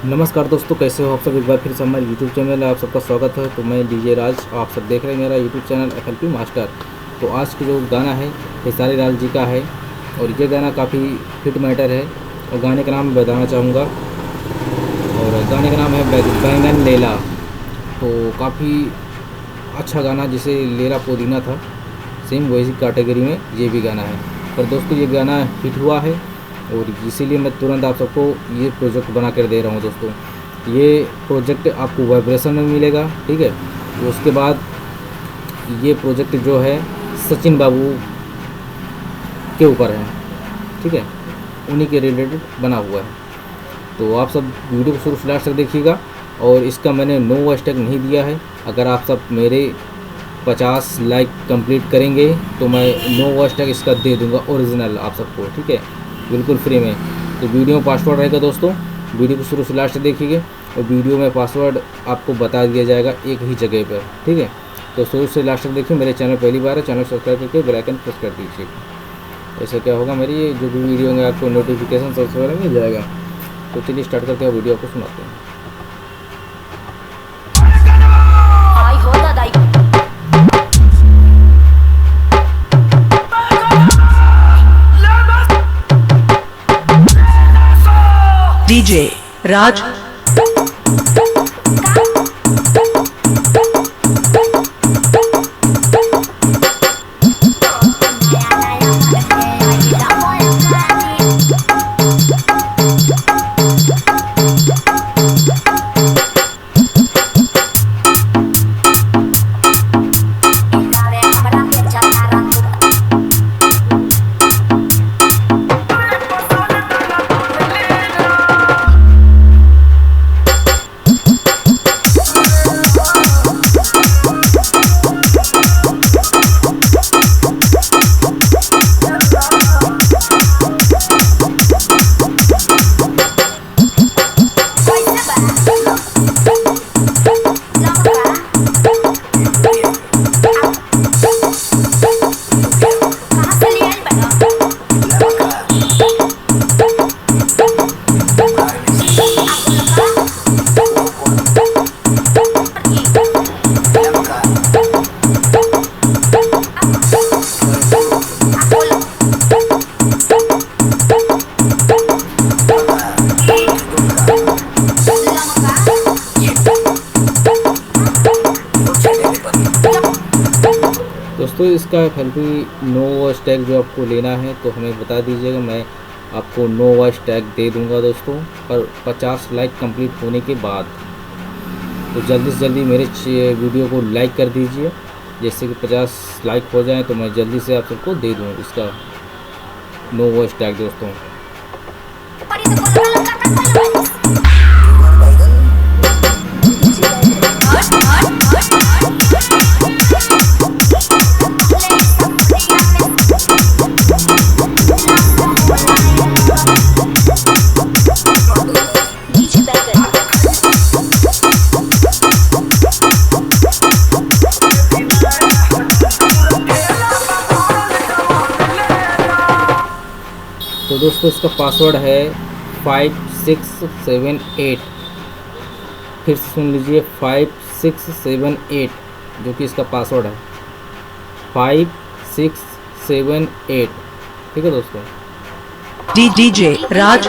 नमस्कार दोस्तों, कैसे हो आप सब। एक बार फिर से हमारे यूट्यूब चैनल में आप सबका स्वागत है। तो मैं डीजे राज, आप सब देख रहे हैं मेरा यूट्यूब चैनल FLP मास्टर। तो आज के जो गाना है खेसारी लाल जी का है और ये गाना काफ़ी हिट मैटर है और गाने का नाम मैं बताना चाहूँगा और गाने का नाम है बैंगन लेला। तो काफ़ी अच्छा गाना, जिसे लेला पुदीना था, सेम वही कैटेगरी में ये भी गाना है। पर दोस्तों ये गाना हिट हुआ है और इसीलिए मैं तुरंत आप सबको ये प्रोजेक्ट बना कर दे रहा हूँ दोस्तों। ये प्रोजेक्ट आपको वाइब्रेशन में मिलेगा, ठीक है। तो उसके बाद ये प्रोजेक्ट जो है सचिन बाबू के ऊपर है, ठीक है, उन्हीं के रिलेटेड बना हुआ है। तो आप सब वीडियो को शुरू से लास्ट तक देखिएगा। और इसका मैंने नो वॉइस टैग नहीं दिया है। अगर आप सब मेरे 50 लाइक कंप्लीट करेंगे तो मैं नो वॉइस टैग इसका दे दूंगा ओरिजिनल आप सबको, ठीक है, बिल्कुल फ्री में। तो वीडियो में पासवर्ड रहेगा दोस्तों, वीडियो को शुरू से लास्ट तक देखिए और वीडियो में पासवर्ड आपको बता दिया जाएगा एक ही जगह पर, ठीक है। तो शुरू से लास्ट तक देखिए। मेरे चैनल पहली बार है, चैनल सब्सक्राइब करके बेल आइकन प्रेस कर दीजिए। ऐसे क्या होगा, मेरी ये जो भी वीडियो होंगे आपको नोटिफिकेशन सबसे पहले मिल जाएगा। तो चलिए स्टार्ट करते हैं, वीडियो आपको सुनाते हैं। DJ Raj दोस्तों इसका FLP नो वॉइस टैग जो आपको लेना है तो हमें बता दीजिएगा, मैं आपको नो वॉइस टैग दे दूंगा दोस्तों, पर 50 लाइक कंप्लीट होने के बाद। तो जल्दी से जल्दी मेरे वीडियो को लाइक कर दीजिए। जैसे कि 50 लाइक हो जाए तो मैं जल्दी से आप सबको दे दूँ इसका नो वॉइस टैग दोस्तों। तो दोस्तों इसका पासवर्ड है 5678। फिर से सुन लीजिए, 5678 जो कि इसका पासवर्ड है 5678, ठीक है दोस्तों। DJ Raj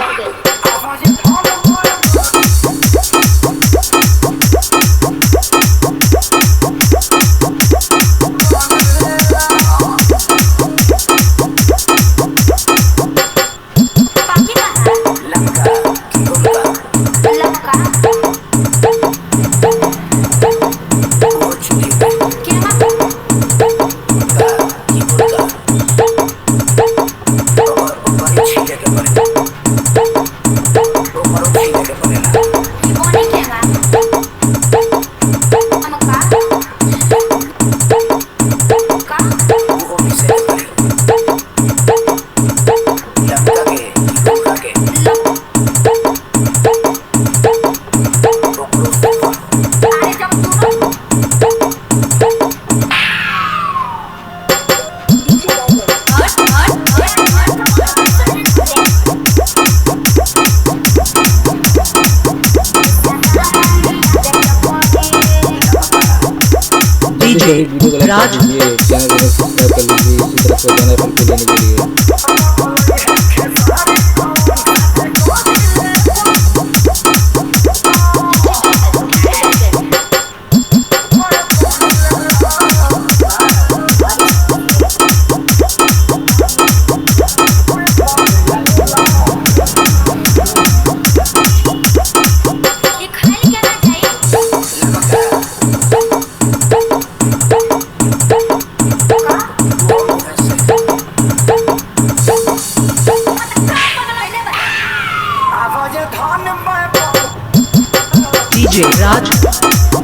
वीडियो को लाइक कर राज दीजिए, चैनल को सब्सक्राइब कर लीजिए इसी तरह से गाना फिल्म को लेने के लिए।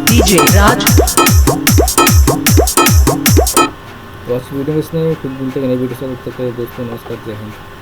DJ Raj तो आज वीडियो में इसने फिर मिलते हैं नई वीडियो से, तब तक के लिए दोस्तों नमस्कार, जय हिंद।